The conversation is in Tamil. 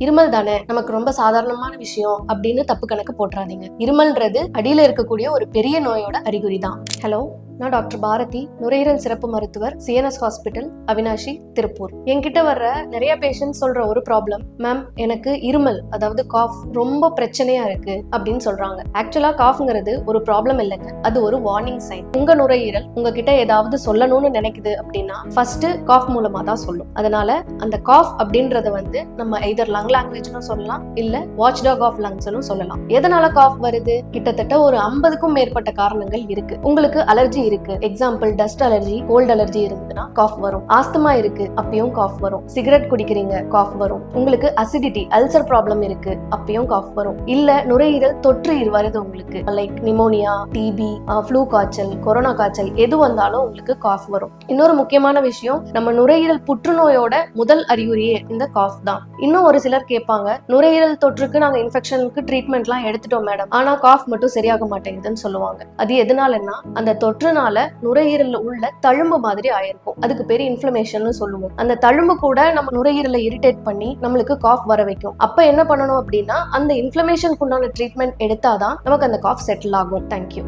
இருமல் தானே, நமக்கு ரொம்ப சாதாரணமான விஷயம் அப்படின்னு தப்பு கணக்கு போட்டுறாதீங்க. இருமல்ன்றது அடியில இருக்கக்கூடிய ஒரு பெரிய நோயோட அறிகுறி தான். ஹலோ, நான் டாக்டர் பாரதி, நுரையீரல் சிறப்பு மருத்துவர், சிஎன்எஸ் ஹாஸ்பிட்டல், அவினாஷி, திருப்பூர். என்கிட்ட வர்ற நிறைய பேஷண்ட் சொல்ற ஒரு ப்ராப்ளம், மேம் எனக்கு இருமல் அதாவது காஃப் ரொம்ப பிரச்சனையா இருக்கு அப்படின்னு சொல்றாங்க. ஆக்சுவலா காஃப்ங்கிறது ஒரு ப்ராப்ளம் இல்லைங்க, அது ஒரு வார்னிங் சைன். உங்க நுரையீரல் உங்ககிட்ட ஏதாவது சொல்லணும்னு நினைக்குது அப்படின்னா ஃபர்ஸ்ட் காஃப் மூலமா தான் சொல்லும். அதனால அந்த காஃப் அப்படின்றத நம்ம எய்தர் லங் லாங்குவேஜ்னு சொல்லலாம், இல்ல வாட்ச் டாக் ஆஃப் லங்ஸ்னு சொல்லலாம். எதனால காஃப் வருது? கிட்டத்தட்ட ஒரு 50க்கும் மேற்பட்ட காரணங்கள் இருக்கு. உங்களுக்கு அலர்ஜி இருக்கு, example dust allergy, cold allergy இருந்ததுன்னா காஃப் வரும். ஆஸ்துமா இருக்கு, அப்பயும் காஃப் வரும். சிகரெட் குடிக்கிறீங்க, காஃப் வரும். உங்களுக்கு அசிடிட்டி அல்சர் ப்ராப்ளம் இருக்கு, அப்பயும் காஃப் வரும். இல்ல நுரையீரல் தொற்று வருது உங்களுக்கு, லைக் நிமோனியா, டிபி, ஃப்ளூ காய்ச்சல், கொரோனா காய்ச்சல், எது வந்தாலும் உங்களுக்கு காஃப் வரும். இன்னொரு முக்கியமான விஷயம், நம்ம நுரையீரல் புற்றுநோயோட முதல் அறிகுறியே இந்த காஃப் தான். இன்னும் ஒரு சிலர் கேட்பாங்க, நுரையீரல் தொற்றுக்கு நாங்க இன்ஃபெக்ஷனுக்கு ட்ரீட்மெண்ட்லாம் எடுத்துட்டோம் மேடம், ஆனா காஃப் மட்டும் சரியாக மாட்டேங்குதுன்னு சொல்லுவாங்க. அது எதனாலன்னா அந்த தொற்றுனால நுரையீரல்ல உள்ள தழும்பு மாதிரி ஆயிருக்கும். அதுக்கு பேரு இன்ஃப்ளமேஷன் சொல்லுவோம். அந்த தழும்பு கூட நம்ம நுரையீரலை இரிட்டேட் பண்ணி நம்மளுக்கு காஃப் வர வைக்கும். அப்ப என்ன பண்ணணும் அப்படின்னா அந்த இன்ஃப்ளமேஷனுக்கு உண்டான ட்ரீட்மெண்ட் எடுத்தாதான் நமக்கு அந்த காஃப் செட்டில் ஆகும். தேங்க்யூ.